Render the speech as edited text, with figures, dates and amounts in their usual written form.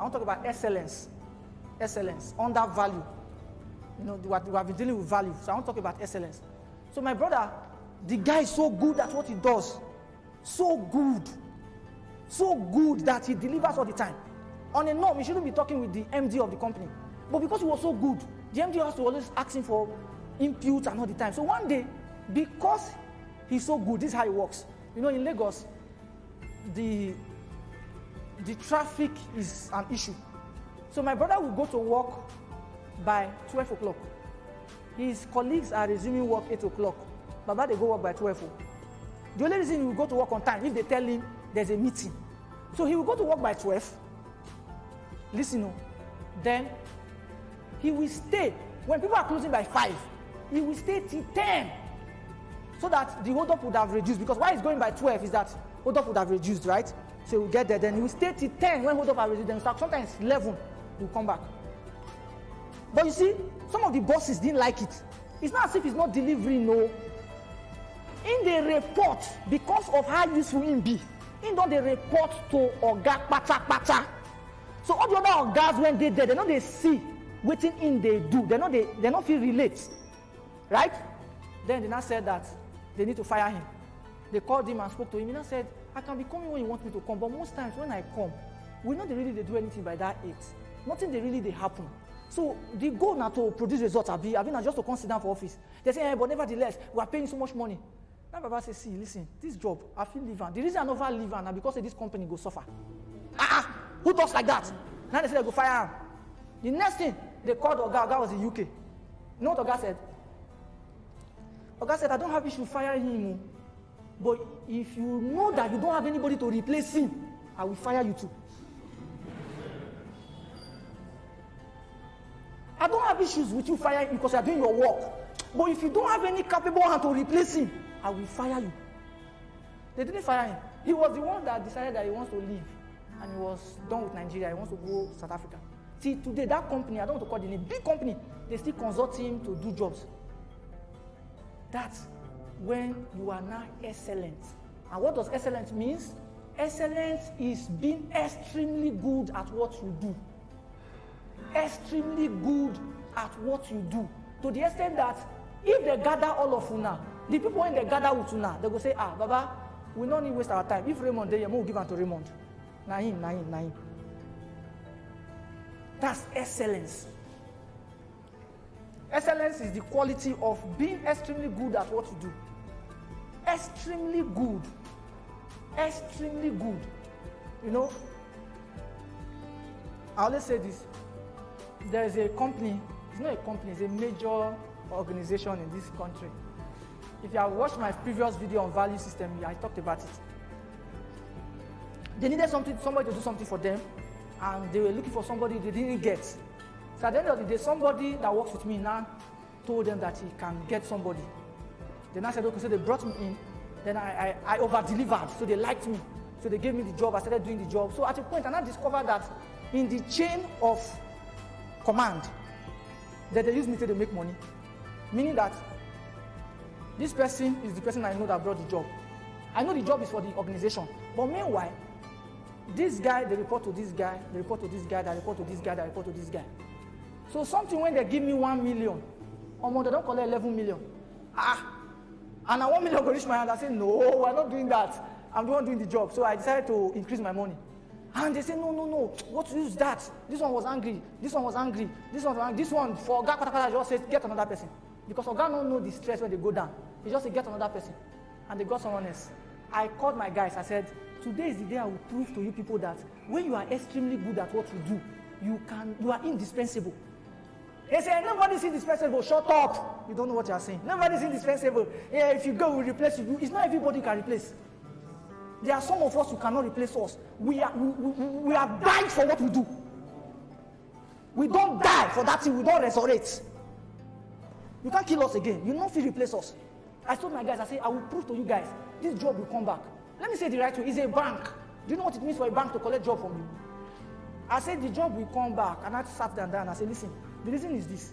I want to talk about excellence. Excellence, under value. You know, we have been dealing with value. So I want to talk about excellence. So my brother, the guy is so good at what he does. So good. So good that he delivers all the time. On a norm, he shouldn't be talking with the MD of the company. But because he was so good, the MD has to always ask him for inputs and all the time. So one day, because he's so good, this is how it works. You know, in Lagos, the traffic is an issue. So my brother will go to work by 12 o'clock. His colleagues are resuming work 8 o'clock. Baba, they go work by 12. The only reason he will go to work on time if they tell him there's a meeting. So he will go to work by 12. Listen, then he will stay. When people are closing by 5, he will stay till 10. So that the hold up would have reduced. Because why he's going by 12 is that hold up would have reduced, right? So he will get there. Then he will stay till 10 when hold up have reduced. Then sometimes 11 he will come back. But you see, some of the bosses didn't like it. It's not as if he's not delivering, no. In the report, because of how useful he be, he don't they report to Oga Pata. So all the other Ogas when they know they see waiting in they do. They not feel relate. Right? Then they now said that they need to fire him. They called him and spoke to him. He now said, I can be coming when you want me to come, but most times when I come, we know they really do anything by that age. Nothing they happen. So the goal now to produce results have been just to come sit down for office. They say, but nevertheless, we are paying so much money. Now Baba says, see, listen, this job, I feel leave on. The reason I never leave on is because this company go suffer. Who talks like that? Now they say they go fire him. The next thing, they called Oga. Oga was in UK. You know what Oga said? Oga said, I don't have issue firing him. But if you know that you don't have anybody to replace him, I will fire you too. I don't have issues with you firing because you are doing your work. But if you don't have any capable hand to replace him, I will fire you. They didn't fire him. He was the one that decided that he wants to leave. And he was done with Nigeria. He wants to go to South Africa. See, today, that company, I don't want to call the name, big company, they still consult him to do jobs. That's when you are now excellent. And what does excellence mean? Excellence is being extremely good at what you do. Extremely good at what you do. To the extent that if they gather all of una, the people when they gather with una, they go say, Baba, we don't need to waste our time. If Raymond there, we'll give him to Raymond. Na him. That's excellence. Excellence is the quality of being extremely good at what you do. Extremely good. Extremely good. You know, I always say this. There is a company, it's not a company, it's a major organization in this country. If you have watched my previous video on value system, I talked about it. They needed somebody to do something for them, and they were looking for somebody they didn't get. So at the end of the day, somebody that works with me now told them that he can get somebody. Then I said, okay, so they brought me in. Then I over-delivered, so they liked me. So they gave me the job, I started doing the job. So at a point, I discovered that in the chain of command, that they use me to make money. Meaning that this person is the person I know that brought the job. I know the job is for the organization. But meanwhile, this guy, they report to this guy, they report to this guy, they report to this guy, they report to this guy. So something when they give me 1 million, they don't collect 11 million. And 1 million go reach my hand. I say, no, we're not doing that. I'm the one doing the job. So I decided to increase my money. And they say, no. What is that? This one was angry. This one was angry. This one was angry. This one, for Oga, just said, get another person. Because Oga don't know the stress when they go down. He just said, get another person. And they got someone else. I called my guys. I said, today is the day I will prove to you people that when you are extremely good at what you do, you are indispensable. They say, nobody's indispensable. Shut up. You don't know what you are saying. Nobody's indispensable. Yeah, if you go, we'll replace you. It's not everybody you can replace. There are some of us who cannot replace us. We have died for what we do. We don't die for that thing. We don't resurrect. You can't kill us again. You don't feel replace us. I told my guys, I said, I will prove to you guys, this job will come back. Let me say the right way. It's a bank. Do you know what it means for a bank to collect job from you? I said, the job will come back. And I sat down and I said, listen, the reason is this.